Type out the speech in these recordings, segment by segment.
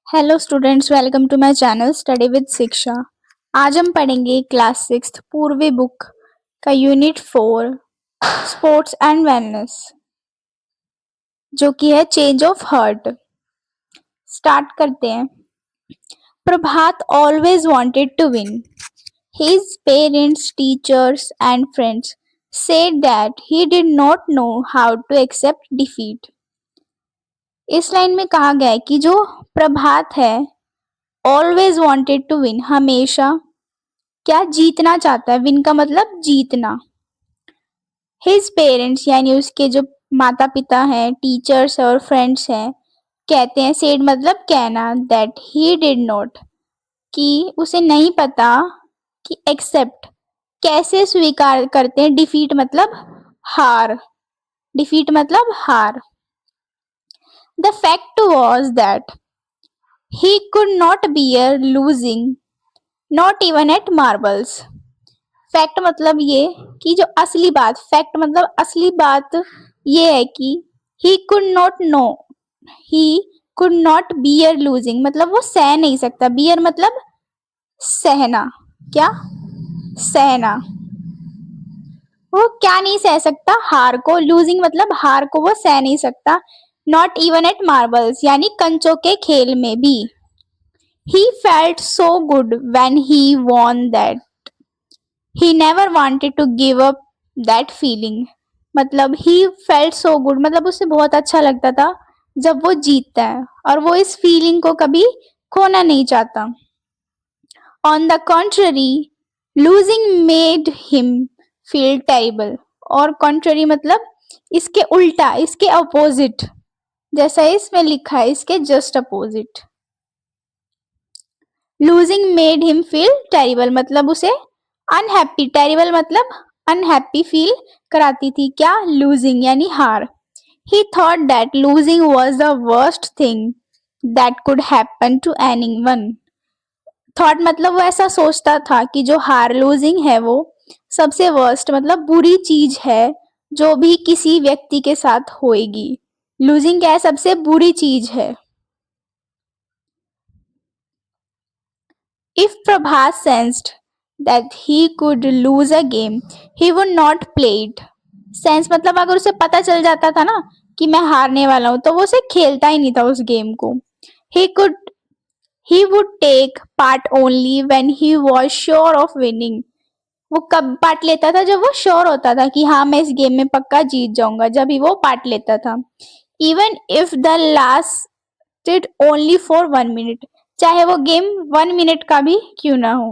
Hello students, welcome to my channel study with Shiksha. आज हम पढ़ेंगे क्लास सिक्स्थ पूर्वी बुक का यूनिट 4 स्पोर्ट्स एंड वेलनेस, जो कि है चेंज ऑफ हार्ट। स्टार्ट करते हैं। Prabhat always wanted to win. His parents, teachers and friends said that he did not know how to accept defeat। इस लाइन में कहा गया है कि जो प्रभात है ऑलवेज वांटेड टू विन, हमेशा क्या जीतना चाहता है। विन का मतलब जीतना। हिज पेरेंट्स यानी उसके जो माता पिता हैं, टीचर्स और फ्रेंड्स हैं, कहते हैं, सेड मतलब कहना, दैट ही डिड नॉट कि उसे नहीं पता कि एक्सेप्ट कैसे स्वीकार करते हैं, डिफीट मतलब हार। डिफीट मतलब हार। The fact was that he could not bear losing, not even at marbles. Fact मतलब ये कि जो असली बात, फैक्ट मतलब असली बात ये है कि ही could not know, he could not bear losing मतलब वो सह नहीं सकता। बियर मतलब सहना। क्या? सहना। वो क्या नहीं सह सकता? हार को। लूजिंग मतलब हार को वो सह नहीं सकता। नॉट इवन एट मार्बल्स यानी कंचों के खेल में भी। He felt so good when he won that he never wanted to give up that feeling। मतलब he felt so good मतलब उसे बहुत अच्छा लगता था जब वो जीतता है, और वो इस फीलिंग को कभी खोना नहीं चाहता। On the contrary, losing made him feel terrible। और contrary मतलब इसके उल्टा, इसके अपोजिट, जैसा इसमें लिखा है इसके just opposite. Losing made him feel terrible मतलब उसे अनहैप्पी, टेरिबल मतलब अनहैप्पी फील कराती थी। क्या? लूजिंग यानी हार। He thought that losing was the worst thing that could happen to anyone. Thought मतलब वो ऐसा सोचता था कि जो हार, लूजिंग है, वो सबसे वर्स्ट मतलब बुरी चीज है जो भी किसी व्यक्ति के साथ होएगी। लूजिंग क्या है? सबसे बुरी चीज है। If Prabhas sensed that he could lose a game, he would not play it। Sense मतलब अगर उसे पता चल जाता था ना कि मैं हारने वाला हूं, तो वो उसे खेलता ही नहीं था उस गेम को। He could he would take part only when he was sure of winning। वो कब पार्ट लेता था? जब वो श्योर होता था कि हाँ मैं इस गेम में पक्का जीत जाऊंगा, जब ही वो पार्ट लेता था। Even if the lasted only for 1 minute, चाहे वो गेम 1 मिनट का भी क्यों ना हो।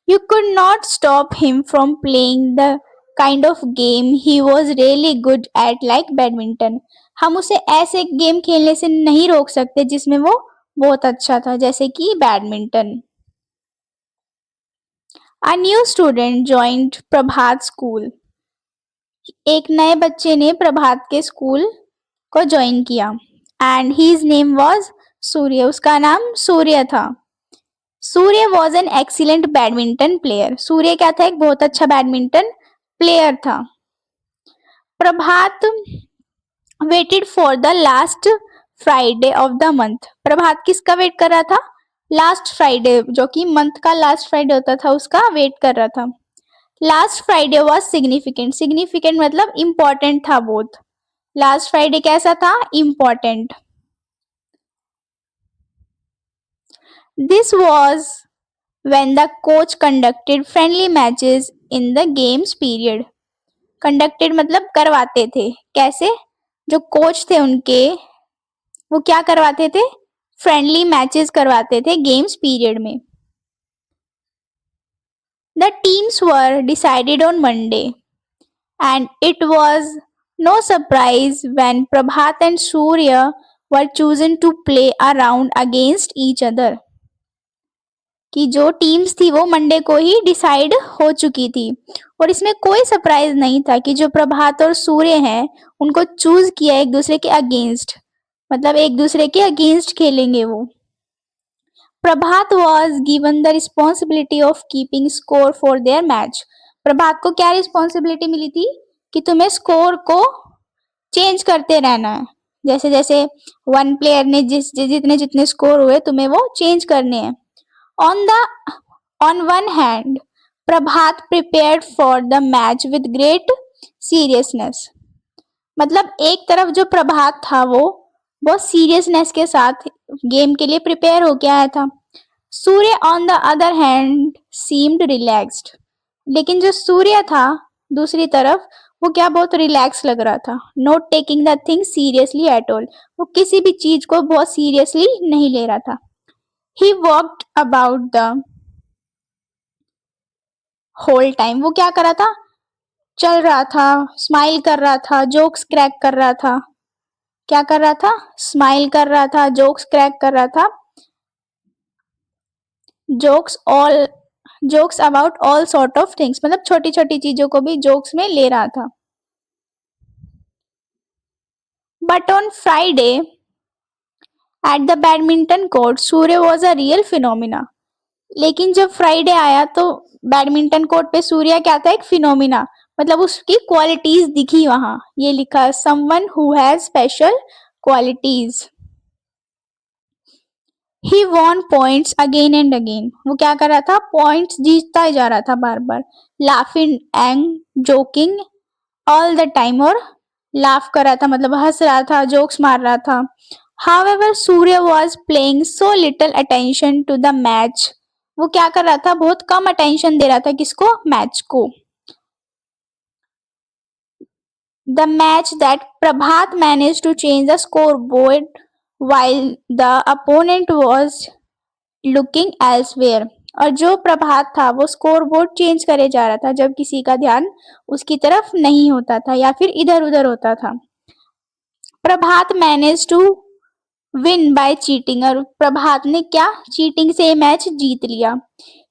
You could not stop him from playing the kind of game he was really good at, like badminton। हम उसे ऐसे गेम खेलने से नहीं रोक सकते जिसमें वो बहुत अच्छा था, जैसे कि badminton. A new student joined Prabhat school. एक नए बच्चे ने प्रभात के स्कूल को ज्वाइन किया। And his name was Surya. उसका नाम सूर्य था। Surya was an excellent badminton player. Surya क्या था? एक बहुत अच्छा बैडमिंटन प्लेयर था। Prabhat waited for the last Friday of the month. Prabhat किसका वेट कर रहा था? लास्ट फ्राइडे, जो कि मंथ का लास्ट फ्राइडे होता था, उसका वेट कर रहा था। Last Friday was significant. Significant मतलब इंपॉर्टेंट था बहुत। लास्ट फ्राइडे कैसा था? Important. This was when the coach conducted friendly matches in the games period। conducted मतलब करवाते थे। कैसे? जो कोच थे उनके, वो क्या करवाते थे? फ्रेंडली मैचेस करवाते थे गेम्स पीरियड में। The teams were decided on Monday and it was no surprise when Prabhat and Surya were chosen to play a round against each other। कि जो टीम्स थी वो मंडे को ही डिसाइड हो चुकी थी, और इसमें कोई सरप्राइज नहीं था कि जो प्रभात और सूर्य हैं उनको चूज किया एक दूसरे के अगेंस्ट, मतलब एक दूसरे के अगेंस्ट खेलेंगे वो। Prabhat was given the responsibility of keeping score for their match. Prabhat को क्या रिस्पॉन्सिबिलिटी मिली थी? कि तुम्हें स्कोर को चेंज करते रहना है। जैसे जैसे वन प्लेयर ने जितने जितने स्कोर हुए तुम्हें वो चेंज करने हैं. On the on one hand, Prabhat prepared for the match with great seriousness. मतलब एक तरफ जो प्रभात था वो बहुत सीरियसनेस के साथ गेम के लिए प्रिपेयर होके आया था. Surya on the other hand seemed relaxed. लेकिन जो सूर्य था दूसरी तरफ वो क्या बहुत रिलैक्स लग रहा था. Not taking the thing seriously at all. वो किसी भी चीज को बहुत सीरियसली नहीं ले रहा था. He walked about the whole time. वो क्या कर रहा था, चल रहा था, स्माइल कर रहा था, जोक्स क्रैक कर रहा था. क्या कर रहा था, स्माइल कर रहा था, जोक्स क्रैक कर रहा था. Jokes about all sort of things. मतलब छोटी छोटी चीजों को भी जोक्स में ले रहा था. But on Friday at the badminton court Surya was a real phenomena. लेकिन जब फ्राइडे आया तो बैडमिंटन कोर्ट पे सूर्य क्या था, एक फिनोमिना. मतलब उसकी क्वालिटीज दिखी वहां. ये लिखा someone who has special qualities. He won points again and again. वो क्या कर रहा था, पॉइंट्स जीतता ही जा रहा था बार बार. Laughing and joking all the time. और लाफ कर रहा था मतलब हंस रहा था, जोक्स मार रहा था. However Surya was playing so little attention to the match. वो क्या कर रहा था, बहुत कम अटेंशन दे रहा था किसको, मैच को. The match that Prabhat manage to change the scoreboard while the opponent was looking elsewhere. और जो प्रभात था वो स्कोर बोर्ड चेंज करे जा रहा था जब किसी का ध्यान उसकी तरफ नहीं होता था या फिर इधर उधर होता था. Prabhat manage to win by cheating. और प्रभात ने क्या, चीटिंग से मैच जीत लिया.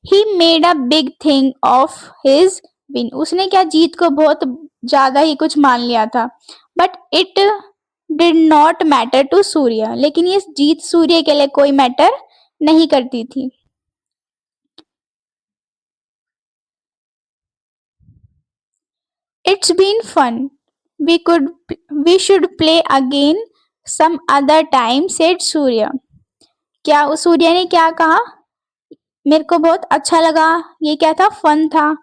He made a big thing of his win. उसने क्या, जीत को बहुत ज्यादा ही कुछ मान लिया था. But it did not matter to Surya. लेकिन ये जीत सूर्य के लिए कोई मैटर नहीं करती थी. It's been fun. We should play again some other time said Surya. क्या उस सूर्य ने क्या कहा, मेरे को बहुत अच्छा लगा, ये क्या था, फन था,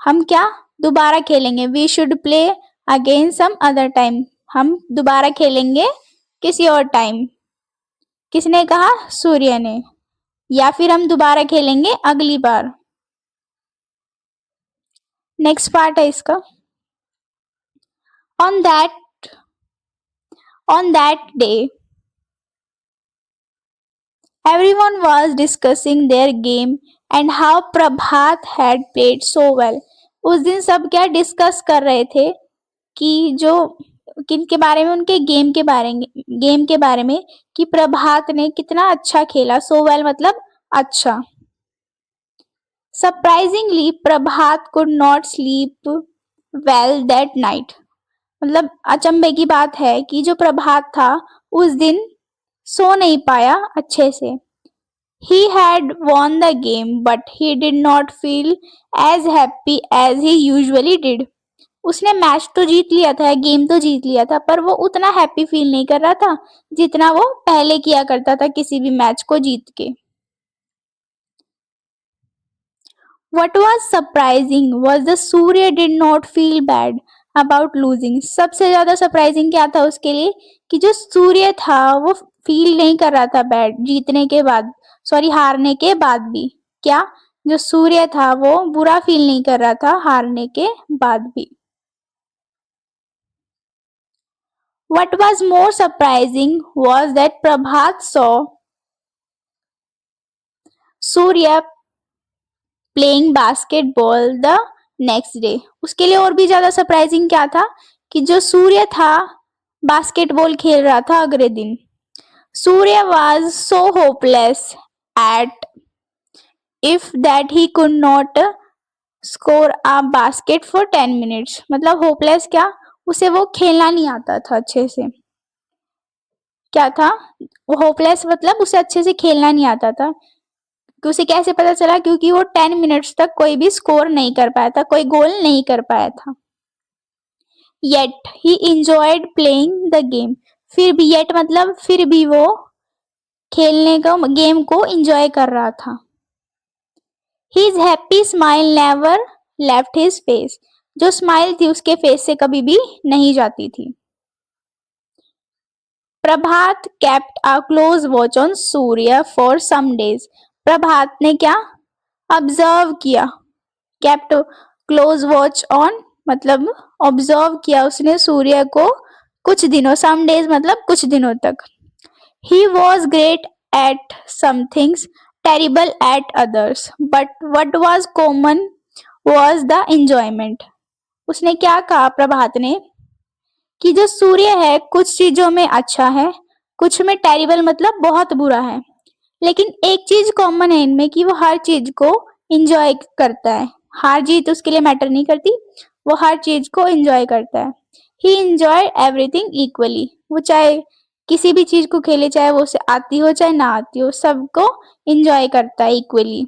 हम क्या दोबारा खेलेंगे. We should play again some other time. हम दोबारा खेलेंगे किसी और टाइम. किसने कहा, सूर्य ने. या फिर हम दोबारा खेलेंगे अगली बार. नेक्स्ट पार्ट है इसका. On that day everyone was discussing their game and how Prabhat had played so well. उस दिन सब क्या डिस्कस कर रहे थे कि जो किन के बारे में, उनके गेम के बारे में कि प्रभात ने कितना अच्छा खेला. सो वेल मतलब अच्छा. Surprisingly Prabhat could not sleep well that night. मतलब अचंभे की बात है कि जो प्रभात था उस दिन सो नहीं पाया अच्छे से. He had won the game, but he did not feel as happy as he usually did. उसने मैच तो जीत लिया था, गेम तो जीत लिया था, पर वो उतना हैप्पी फील नहीं कर रहा था जितना वो पहले किया करता था किसी भी मैच को जीत के. What was surprising was the Surya did not feel bad about losing. सबसे ज्यादा सरप्राइजिंग क्या था उसके लिए कि जो सूर्य था वो फील नहीं कर रहा था बैड जीतने के बाद, सॉरी हारने के बाद भी. क्या, जो सूर्य था वो बुरा फील नहीं कर रहा था हारने के बाद भी. What was more surprising was that Prabhat saw Surya playing basketball the next day. उसके लिए और भी ज्यादा सरप्राइजिंग क्या था कि जो सूर्य था बास्केटबॉल खेल रहा था अगले दिन. Surya was so hopeless at if that he could not score a basket for 10 minutes. मतलब होपलेस क्या, उसे वो खेलना नहीं आता था अच्छे से. क्या था होपलेस, मतलब उसे अच्छे से खेलना नहीं आता था. कि उसे कैसे पता चला, क्योंकि वो 10 मिनट्स तक कोई भी स्कोर नहीं कर पाया था, कोई गोल नहीं कर पाया था. Yet he enjoyed playing the game. फिर भी येट मतलब फिर भी वो खेलने का गेम को एंजॉय कर रहा था। His happy smile never left his face. जो स्माइल थी उसके फेस से कभी भी नहीं जाती थी। प्रभात kept a close watch on Surya for some days. प्रभात ने क्या ऑब्जर्व किया, kept close watch on मतलब ऑब्जर्व किया उसने सूर्य को कुछ दिनों, some days मतलब कुछ दिनों तक। He was great at some things, terrible at others, but what was common was the enjoyment. उसने क्या कहा प्रभात ने कि जो सूर्य है कुछ चीजों में अच्छा है, कुछ में टेरिबल मतलब बहुत बुरा है, लेकिन एक चीज कॉमन है इनमें कि वो हर चीज को एंजॉय करता है। हार जीत उसके लिए मैटर नहीं करती, वो हर चीज को एंजॉय करता है। ही एंजॉय एवरीथिंग इक्वली। वो चाहे किसी भी चीज को खेले, चाहे वो उसे आती हो चाहे ना आती हो, सबको एंजॉय करता है equally.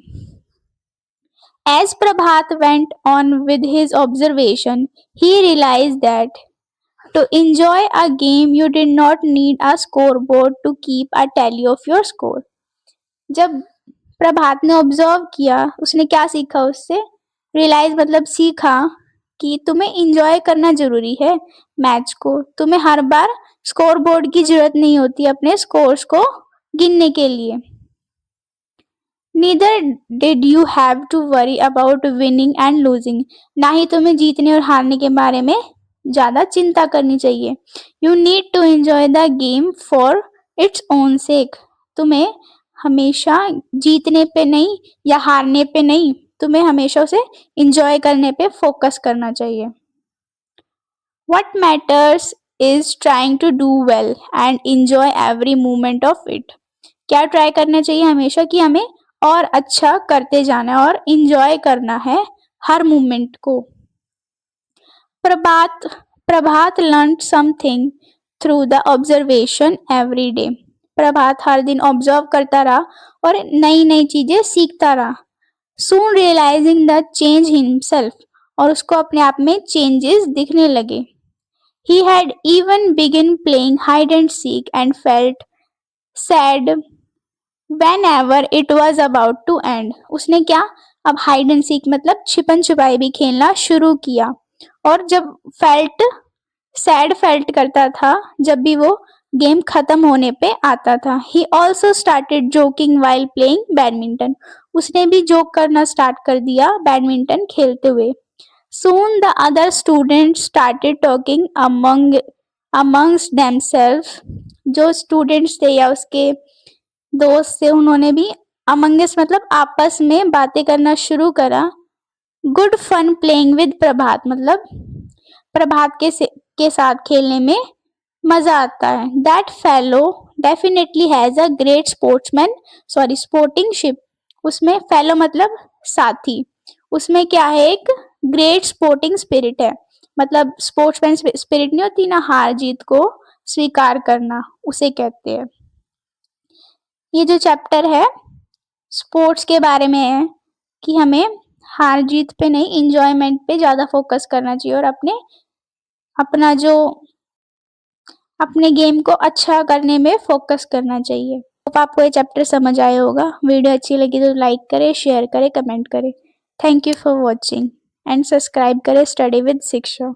As Prabhat went on with his observation, he realized that to enjoy a game you did not need a scoreboard to keep a tally of your score. जब प्रभात ने ऑब्जर्व किया, उसने क्या सीखा उससे? रियलाइज मतलब सीखा कि तुम्हें इंजॉय करना जरूरी है मैच को। तुम्हें हर बार स्कोर बोर्ड की जरूरत नहीं होती अपने स्कोर्स को गिनने के लिए। Neither did you have to worry about winning and losing. ना ही तुम्हें जीतने और हारने के बारे में ज्यादा चिंता करनी चाहिए। You need to enjoy the game for its own sake. तुम्हें हमेशा जीतने पे नहीं या हारने पे नहीं, तुम्हें हमेशा उसे इंजॉय करने पे फोकस करना चाहिए। What matters is trying to do well and enjoy every moment of it. क्या ट्राई करना चाहिए हमेशा कि हमें और अच्छा करते जाना है और इंजॉय करना है हर मोमेंट को। Prabhat Prabhat learn something through the observation every day. Prabhat हर दिन ऑब्जर्व करता रहा और नई नई चीजें सीखता रहा। सून रियलाइजिंग द चेंज हिमसेल्फ, और उसको अपने आप में चेंजेस दिखने लगे। He had even begun playing hide and seek and felt sad whenever it was about to end. उसने क्या अब हाइड एंड सीक मतलब छिपन छुपाई भी खेलना शुरू किया, और जब फेल्ट सैड फेल्ट करता था जब भी वो गेम खत्म होने पे आता था। He also started joking while playing badminton. उसने भी जोक करना स्टार्ट कर दिया बैडमिंटन खेलते हुए। Soon the other students started talking amongst themselves. जो स्टूडेंट्स थे या उसके दोस्त थे उन्होंने भी amongst मतलब आपस में बातें करना शुरू करा। Good fun playing with Prabhat मतलब प्रभात के साथ खेलने में मजा आता है। That fellow definitely has a great sportingship. उसमें फेलो मतलब साथी, उसमें क्या है एक ग्रेट स्पोर्टिंग स्पिरिट है, मतलब स्पोर्ट्समैन स्पिरिट नहीं होती ना, हार जीत को स्वीकार करना उसे कहते हैं। ये जो चैप्टर है स्पोर्ट्स के बारे में है कि हमें हार जीत पे नहीं इंजॉयमेंट पे ज्यादा फोकस करना चाहिए और अपने गेम को अच्छा करने में फोकस करना चाहिए। तो आपको ये चैप्टर समझ आया होगा। वीडियो अच्छी लगी तो लाइक करें, शेयर करें, कमेंट करें। Thank you for watching and subscribe करें स्टडी विद शिक्षा।